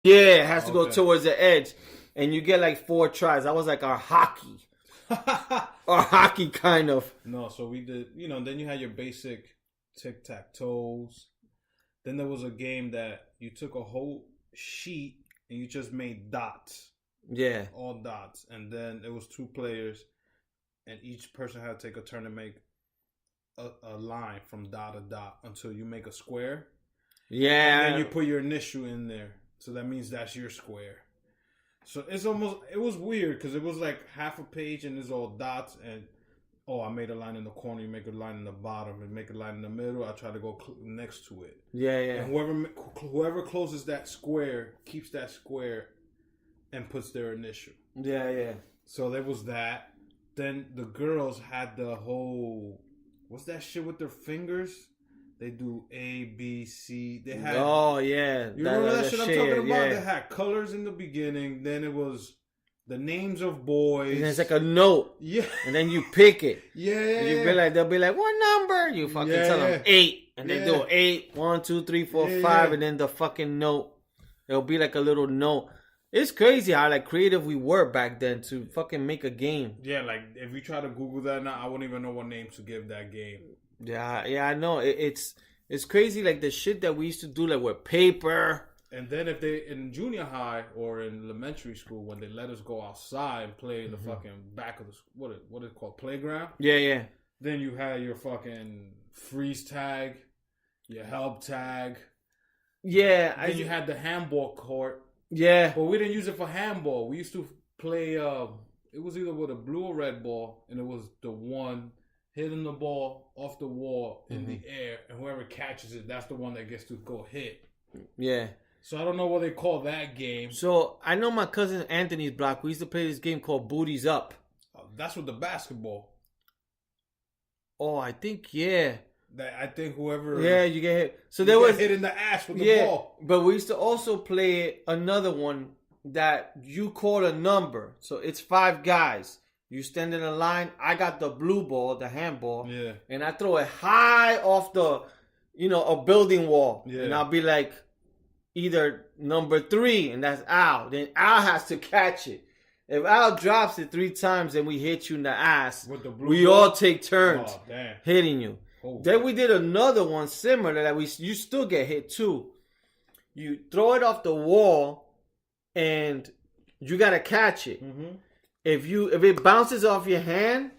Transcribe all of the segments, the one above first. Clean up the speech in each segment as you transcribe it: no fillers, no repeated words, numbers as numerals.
Yeah, it has to go towards the edge. And you get like 4 tries. That was like our hockey. Our hockey kind of. No, so we did, then you had your basic tic-tac-toes. Then there was a game that you took a whole sheet and you just made dots. Yeah. All dots. And then it was 2 players. And each person had to take a turn to make a line from dot to dot until you make a square. Yeah. And then you put your initial in there. So that means that's your square. So it was weird because it was like half a page and it's all dots. And, I made a line in the corner. You make a line in the bottom. And make a line in the middle. I try to go next to it. Yeah, yeah. And whoever closes that square keeps that square and puts their initial. Yeah, yeah. So there was that. Then the girls had the whole... What's that shit with their fingers? They do A, B, C. They had... Oh, yeah. You remember that shit I'm talking about? Yeah. They had colors in the beginning. Then it was the names of boys. And it's like a note. Yeah. And then you pick it. Yeah. They'll be like, what number? You fucking tell them 8. And they do 8, 1, 2, 3, 4, 5. And then the fucking note. It'll be like a little note. It's crazy how like creative we were back then to fucking make a game. Yeah, like if you try to Google that now, I wouldn't even know what name to give that game. Yeah, I know. It's crazy like the shit that we used to do like with paper. And then if they in junior high or in elementary school when they let us go outside and play in the fucking back of the what is it called, playground? Yeah. Then you had your fucking freeze tag, your help tag. Yeah, then you had the handball court. Yeah. But we didn't use it for handball. We used to play, it was either with a blue or red ball, and it was the one hitting the ball off the wall in the air, and whoever catches it, that's the one that gets to go hit. Yeah. So I don't know what they call that game. So I know my cousin Anthony's block, we used to play this game called Booties Up. That's with the basketball. Oh, I think, yeah. I think whoever... Yeah, you get hit. So there was... hit in the ass with the ball. But we used to also play another one that you call a number. So it's 5 guys. You stand in a line. I got the blue ball, the handball. Yeah. And I throw it high off the, a building wall. Yeah. And I'll be like either number 3, and that's Al. Then Al has to catch it. If Al drops it 3 times and we hit you in the ass, with the blue we ball? all take turns hitting you. Oh, then we did another one similar that you still get hit too. You throw it off the wall and you gotta catch it. Mm-hmm. If it bounces off your hand,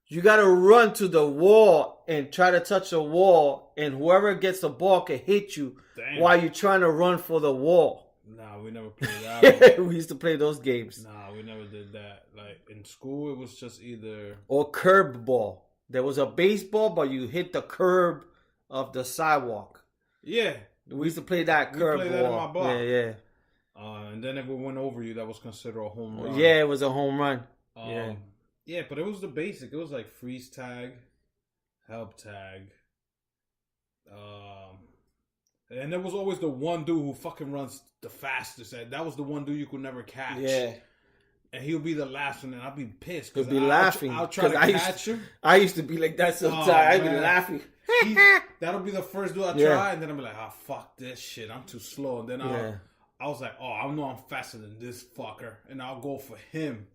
you gotta run to the wall and try to touch the wall, and whoever gets the ball can hit you while you're trying to run for the wall. Nah, we never played that. We used to play those games. Nah, we never did that. Like in school, it was just either or curb ball. There was a baseball, but you hit the curb of the sidewalk. Yeah. We used to play that curb ball. We played that in my block. Yeah. And then if it went over you, that was considered a home run. Yeah, it was a home run. Yeah, but it was the basic. It was like freeze tag, help tag. And there was always the one dude who fucking runs the fastest. That was the one dude you could never catch. Yeah. And he'll be the last one, and I'll be pissed. He'll be laughing. I'll try to catch him. I used to be like that sometimes. I'd be laughing. That'll be the first dude I try, and then I'll be like, fuck this shit. I'm too slow. And then I was like, I know I'm faster than this fucker. And I'll go for him.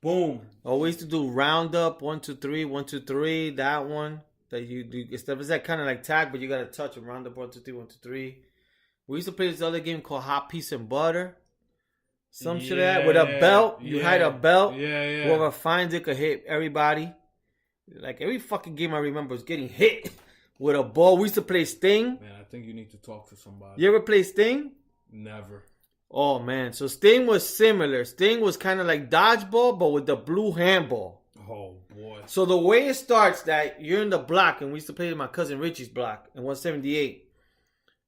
Boom. Oh, we used to do roundup, 1, 2, 3, 1, 2, 3. That one that you do. It's that kind of like tag, but you got to touch them. Roundup, 1, 2, 3, 1, 2, 3. We used to play this other game called Hot Piece and Butter. Some shit like that with a belt. You hide a belt. Yeah. Whoever finds it could hit everybody. Like every fucking game I remember was getting hit with a ball. We used to play Sting. Man, I think you need to talk to somebody. You ever play Sting? Never. Oh man, so Sting was similar. Sting was kind of like dodgeball, but with the blue handball. Oh boy. So the way it starts, that you're in the block, and we used to play in my cousin Richie's block in 178.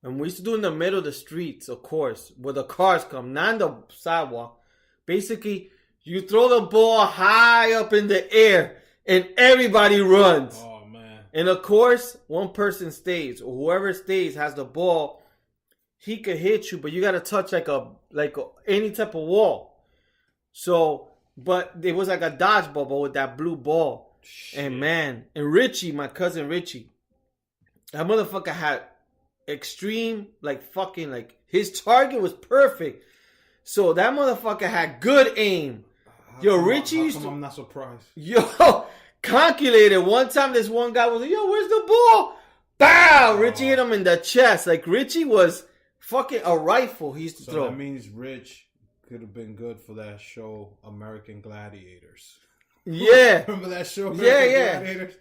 And we used to do in the middle of the streets, of course, where the cars come, not on the sidewalk. Basically, you throw the ball high up in the air, and everybody runs. Oh, man. And of course, one person stays, or whoever stays has the ball. He could hit you, but you got to touch like any type of wall. So, but it was like a dodgeball, but with that blue ball. Shit. And man, and Richie, my cousin Richie, that motherfucker had extreme, like fucking, like his target was perfect. So that motherfucker had good aim. Yo, Richie used to. I'm not surprised. Yo, calculated. One time, this one guy was like, "Yo, where's the ball?" Bow! Richie hit him in the chest. Like Richie was fucking a rifle. He used to throw. That means Rich could have been good for that show, American Gladiators. Yeah. Remember that show, American Gladiators?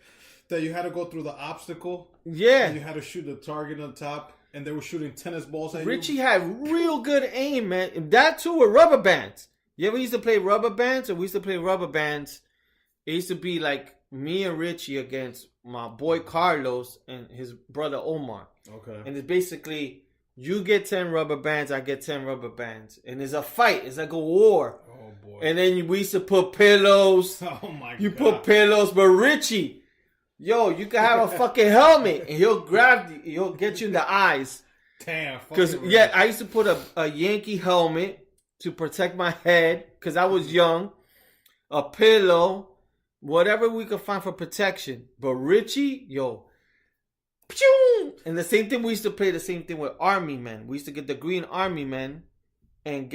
That you had to go through the obstacle. Yeah. And you had to shoot the target on top, and they were shooting tennis balls at Richie you. had real good aim, man. And that too with rubber bands. You ever used to play rubber bands? Or we used to play rubber bands. It used to be like me and Richie against my boy Carlos and his brother Omar. Okay. And it's basically, you get 10 rubber bands, I get 10 rubber bands. And it's a fight. It's like a war. Oh, boy. And then we used to put pillows. Oh, my God. You put pillows. But Richie, yo, you can have a fucking helmet. And he'll get you in the eyes. Damn. Because, yeah, I used to put a Yankee helmet to protect my head. Because I was young. A pillow. Whatever we could find for protection. But Richie, yo. And the same thing, we used to play the same thing with Army Men. We used to get the green Army Men and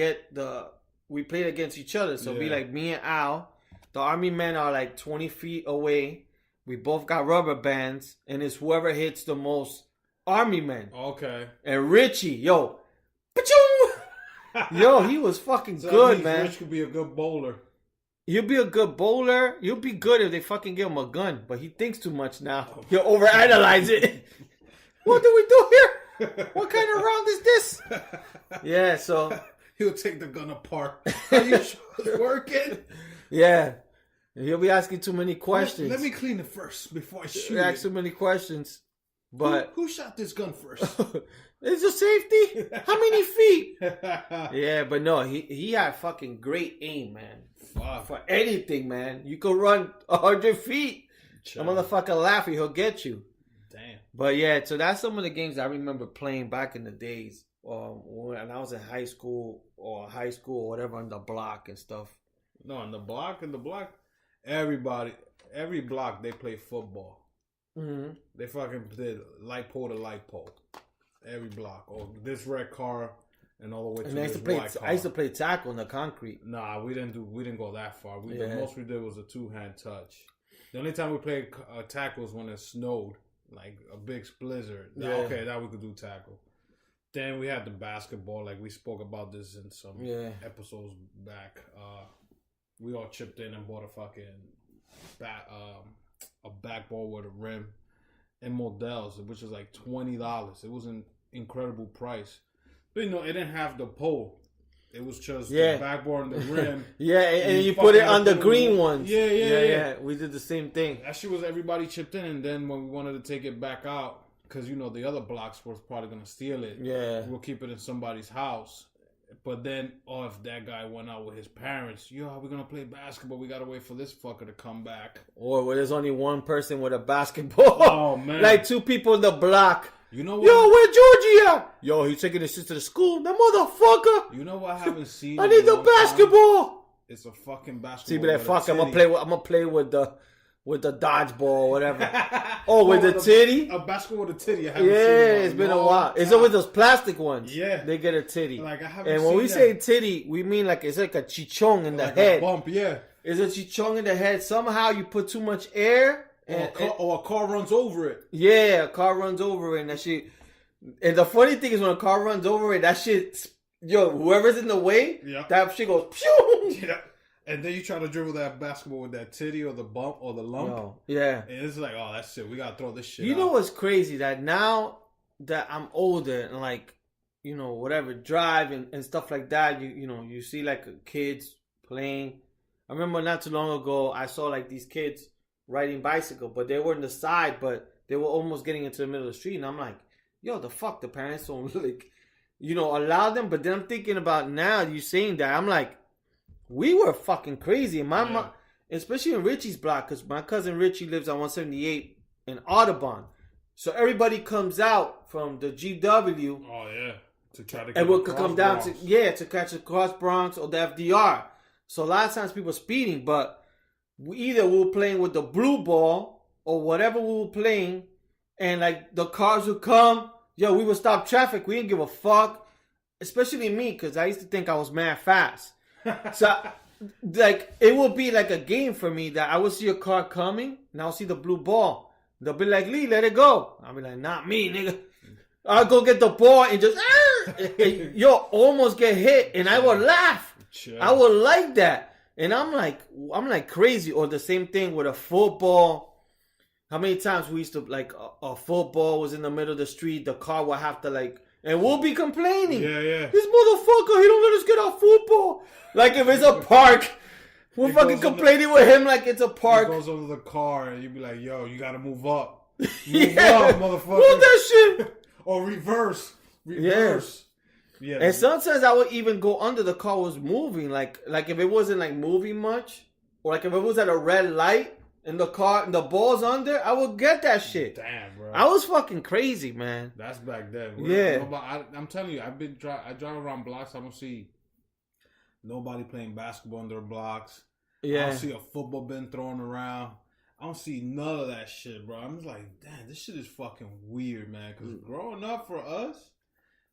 we played against each other. So it'd be like me and Al. The Army Men are like 20 feet away. We both got rubber bands. And it's whoever hits the most Army Men. Okay. And Richie, yo. Yo, he was fucking good, man. Rich could be a good bowler. He'll be a good bowler. He'll be good if they fucking give him a gun. But he thinks too much now. He'll overanalyze it. What do we do here? What kind of round is this? Yeah, so. He'll take the gun apart. Are you sure it's working? Yeah. He'll be asking too many questions. Let me clean it first before I shoot Ask too many questions. But. Who shot this gun first? Is it safety? How many feet? Yeah, but no, he had fucking great aim, man. Fuck. For anything, man. You could run 100 feet. A motherfucker laughing, he'll get you. Damn. But yeah, so that's some of the games I remember playing back in the days. When I was in high school or whatever, on the block and stuff. No, on the block, every block they play football. Mm-hmm. They fucking did light pole to light pole. Every block. Or this red car and all the way to this white car. I used to play tackle in the concrete. Nah, we didn't go that far. The most we did was a 2-hand touch. The only time we played tackle was when it snowed, like a big blizzard. Yeah. Okay, that we could do tackle. Then we had the basketball, like we spoke about this in some episodes back. We all chipped in and bought a fucking a backboard with a rim and Models, which was like $20. It was an incredible price. But it didn't have the pole. It was just the backboard and the rim. and you put it on the green ones. Yeah. We did the same thing. That shit was everybody chipped in, and then when we wanted to take it back out, because the other blocks were probably gonna steal it. Yeah, we'll keep it in somebody's house. But then, if that guy went out with his parents, we're gonna play basketball. We gotta wait for this fucker to come back. Or where there's only one person with a basketball. Oh man, like 2 people in the block. You know what? Yo, where Georgie at? Yo, he's taking his shit to the school. That motherfucker. You know what I haven't seen? I need the basketball. Time? It's a fucking basketball. See, but that fuck, I'm gonna play with the dodgeball or whatever. With the titty. A basketball with a titty. I haven't seen it's been a while. It's always those plastic ones. Yeah, they get a titty. Like I haven't. And when we say titty, we mean like it's like a chichong in the head. A bump, yeah. It's a chichong in the head. Somehow you put too much air, or a car runs over it. Yeah, a car runs over it, and that shit. And the funny thing is, when a car runs over it, that shit, whoever's in the way, that shit goes pew. Yeah. And then you try to dribble that basketball with that titty or the bump or the lump. Yeah. And it's like, that's it. We got to throw this shit out. You know what's crazy? That now that I'm older and like, whatever, drive and stuff like that, you see like kids playing. I remember not too long ago, I saw like these kids riding bicycle, but they were on the side, but they were almost getting into the middle of the street. And I'm like, yo, the fuck, the parents don't like, allow them. But then I'm thinking about now, you saying that, I'm like, we were fucking crazy. And my mom, especially in Richie's block, because my cousin Richie lives on 178 in Audubon. So everybody comes out from the GW. Oh, yeah. To try to get and we'll come down to catch the Cross Bronx or the FDR. So a lot of times people speeding, but we were playing with the blue ball or whatever we were playing, and like the cars would come, yo, we would stop traffic. We didn't give a fuck. Especially me, because I used to think I was mad fast. So, like, it would be like a game for me that I would see a car coming, and I'll see the blue ball. They'll be like, Lee, let it go. I'll be like, not me, nigga. I'll go get the ball and just, yo, almost get hit, and I would laugh. Chill. I would like that. And I'm like crazy. Or the same thing with a football. How many times we used to, like, a football was in the middle of the street, the car would have to, like, and we'll be complaining. Yeah. This motherfucker, he don't let us get our football. Like, if it's a park, we're fucking complaining with him like it's a park. He goes over the car and you be like, yo, you gotta move up. Move Yeah. up, motherfucker. Move that shit. Or reverse. Yeah. And So sometimes I would even go under the car was moving. Like if it wasn't, like, moving much. Or, like, if it was at a red light and the car and the ball's under, I would get that shit. damn, bro. I was fucking crazy, man. That's back then. Yeah. I'm telling you, I drive around blocks. I don't see nobody playing basketball in their blocks. Yeah. I don't see a football bin thrown around. I don't see none of that shit, bro. I'm just like, damn, this shit is fucking weird, man. Because growing up for us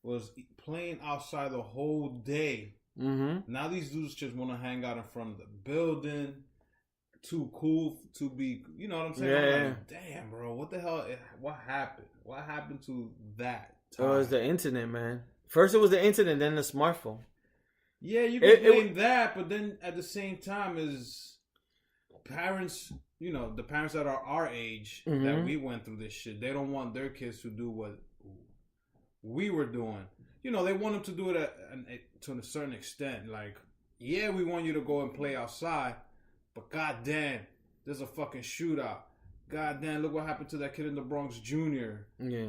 was playing outside the whole day. Mm-hmm. Now these dudes just want to hang out in front of the building. Too cool to be, you know what I'm saying? Yeah. I'm like, damn, bro, what the hell? What happened? What happened to that It was the internet, man. First it was the internet, then the smartphone. Yeah, you can blame that, but then at the same time, as parents, you know, the parents that are our age that we went through this shit, they don't want their kids to do what we were doing. You know, they want them to do it to a certain extent. Like, yeah, we want you to go and play outside, but goddamn, there's a fucking shootout. Goddamn, look what happened to that kid in the Bronx Jr. Yeah.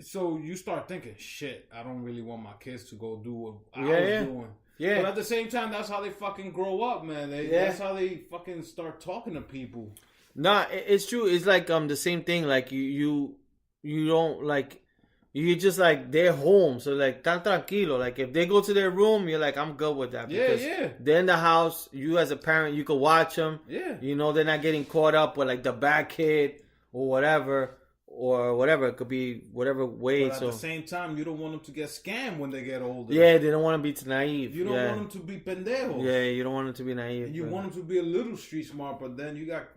So you start thinking, shit, I don't really want my kids to go do what I was doing. Yeah. But at the same time, that's how they fucking grow up, man. That's how they fucking start talking to people. Nah, it's true. It's like the same thing. Like you don't like. You just like they're home, so like tan tranquilo. Like if they go to their room, you're like I'm good with that. Because they're in the house. You as a parent, you can watch them. Yeah. You know they're not getting caught up with like the bad kid or whatever. It could be whatever way. But at the same time, you don't want them to get scammed when they get older. Yeah, they don't want to be too naive. You don't want them to be pendejos. Yeah, you don't want them to be naive. And you want them to be a little street smart, but then you got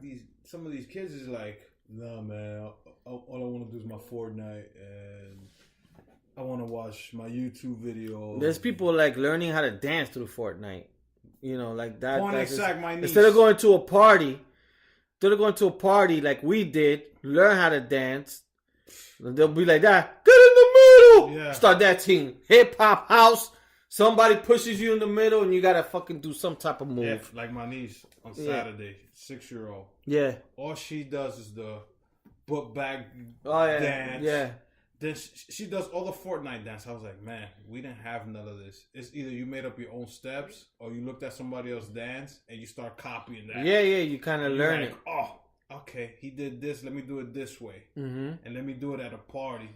some of these kids is like, nah, man. All I want to do is my Fortnite, and I want to watch my YouTube videos. There's people like learning how to dance through Fortnite. You know, like that. My niece. Instead of going to a party like we did, learn how to dance. They'll be like that. Get in the middle. Yeah. Start that thing. Hip hop house. Somebody pushes you in the middle, and you gotta fucking do some type of move. Yeah, like my niece on Saturday, 6-year-old. Yeah. All she does is the book bag dance. Yeah. Then she does all the Fortnite dance. I was like, man, we didn't have none of this. It's either you made up your own steps or you looked at somebody else dance and you start copying that. Yeah, you kind of learn like, it. Oh, okay, he did this. Let me do it this way, and let me do it at a party.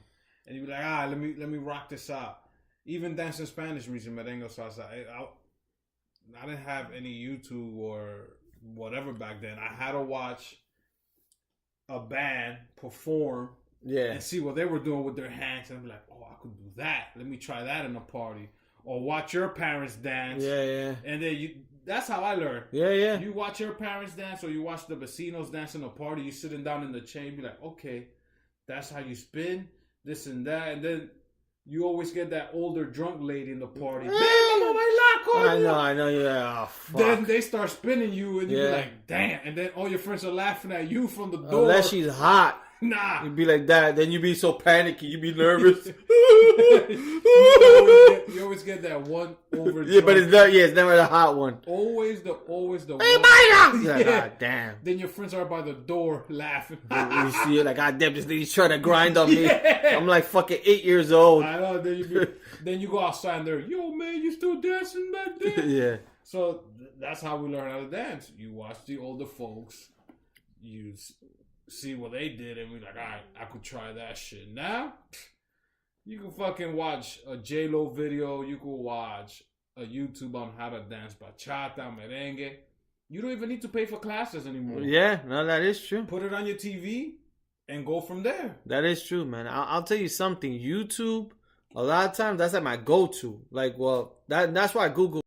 And you be like, let me rock this out. Even dancing Spanish music, merengue, salsa. I didn't have any YouTube or whatever back then. I had to watch a band perform. Yeah. And see what they were doing with their hands. And I'm like, oh, I could do that. Let me try that in a party. Or watch your parents dance. Yeah. And then that's how I learned. Yeah. You watch your parents dance or you watch the vecinos dance in a party. You sitting down in the chair. You be like, okay, that's how you spin. This and that. And then you always get that older drunk lady in the party. I know. Yeah. Oh, fuck. Then they start spinning you and you be like, damn. And then all your friends are laughing at you from the door. Unless she's hot. Nah. You'd be like that. Then you'd be so panicky. You'd be nervous. you always get that one over. Yeah, but it's never the hot one. Always the Hey, one. yeah. God damn. Then your friends are by the door laughing. You see it like, God damn, this lady's trying to grind on me. I'm like fucking 8 years old. I know. Then you go outside and they're, yo, man, you still dancing back there? Yeah. So that's how we learn how to dance. You watch the older folks. You see what they did and we're like, all right, I could try that shit. Now, you can fucking watch a Cielo video. You can watch a YouTube on how to dance bachata, merengue. You don't even need to pay for classes anymore. Yeah, no, that is true. Put it on your TV and go from there. That is true, man. I'll tell you something. YouTube, a lot of times that's like my go-to. Like, well, that's why I Google